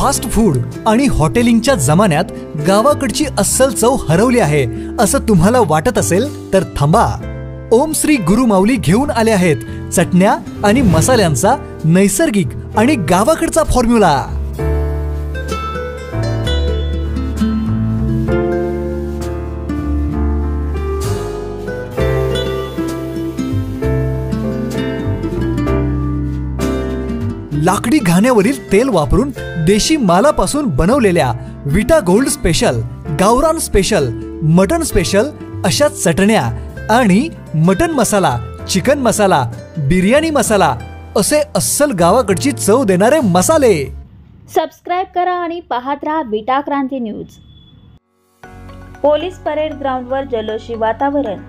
Fast food आणि हॉटेलिंगच्या जमान्यात गावाकडची अस्सल चव हरवली आहे असं तुम्हाला वाटत असेल तर थांबा. ओम श्री गुरु माऊली घेऊन आले आहेत चटण्या आणि मसाल्यांचा नैसर्गिक आणि गावाकडचा फॉर्म्युला. लाकडी घाण्यावरील तेल वापरून देशी मालापासून बनवलेल्या विटा गोल्ड स्पेशल, गावरान स्पेशल, मटन स्पेशल अशा चटण्या आणि मटन मसाला, चिकन मसाला, बिर्याणी मसाला असे अस्सल गावाकडची चव देणारे मसाले. सबस्क्राइब करा आणि पाहत राहा विटा क्रांती न्यूज. पोलीस परेड ग्राउंडवर जल्लोषी वातावरण.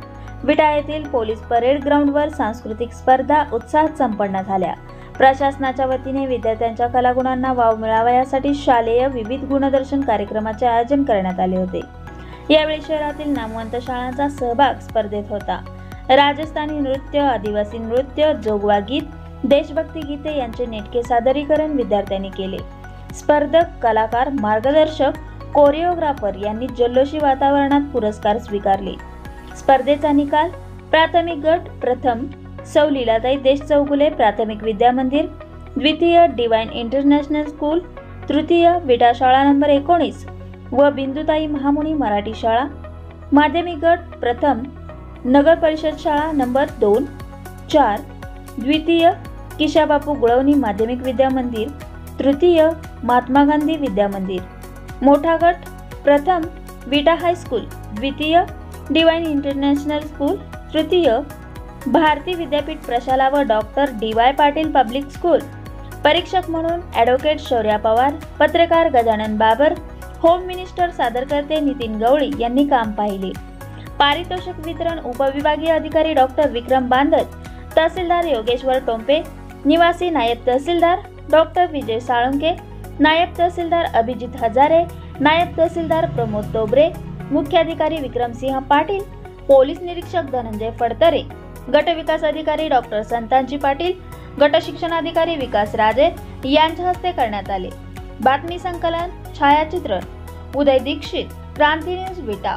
विटा येथील पोलीस परेड ग्राउंडवर सांस्कृतिक स्पर्धा उत्साहात संपन्न झाल्या. प्रशासनाच्या वतीने विद्यार्थ्यांच्या कलागुणांना वाव मिळावा यासाठी शालेय विविध गुणदर्शन कार्यक्रमाचे आयोजन करण्यात आले होते. यावेळी शहरातील नामवंत शाळांचा सहभाग स्पर्धेत होता. राजस्थानी नृत्य, आदिवासी नृत्य, जोगवा गीत, देशभक्ती गीते यांचे नेटके सादरीकरण विद्यार्थ्यांनी केले. स्पर्धक, कलाकार, मार्गदर्शक, कोरिओग्राफर यांनी जल्लोषी वातावरणात पुरस्कार स्वीकारले. स्पर्धेचा निकाल. प्राथमिक गट प्रथम सौ लीलाताई देश चौगुले प्राथमिक विद्या मंदिर, द्वितीय डिवाइन इंटरनॅशनल स्कूल, तृतीय विटा शाळा नंबर 19 व बिंदुताई महामुनी मराठी शाळा. माध्यमिक गट प्रथम नगर परिषद शाळा नंबर 2, 4, द्वितीय किशाबापू गुळवणी माध्यमिक विद्या मंदिर, तृतीय महात्मा गांधी विद्या मंदिर. मोठा गट प्रथम विटा हायस्कूल, द्वितीय डिवाइन इंटरनॅशनल स्कूल, तृतीय भारती विद्यापीठ प्रशाला व doctor DY. Patil public school. परीक्षक म्हणून ॲडव्होकेट शौर्या पवार, पत्रकार गजानन बाबर, होम मिनिस्टर सादरकर्ते नितीन गवळी यांनी काम पाहिले. पारितोषिक वितरण उपविभागीय अधिकारी डॉक्टर विक्रम बांदत, तहसीलदार योगेश्वर टोंपे, निवासी नायब तहसीलदार डॉक्टर विजय साळुंके, नायब तहसीलदार अभिजित हजारे, नायब तहसीलदार प्रमोद डोबरे, मुख्याधिकारी विक्रमसिंह पाटील, पोलीस निरीक्षक धनंजय फडतरे, गट विकास अधिकारी डॉक्टर संतांजी पाटील, गट शिक्षणाधिकारी विकास राजे यांच्या हस्ते करण्यात आले. बातमी संकलन, छायाचित्रण उदय दीक्षित, क्रांती न्यूज विटा.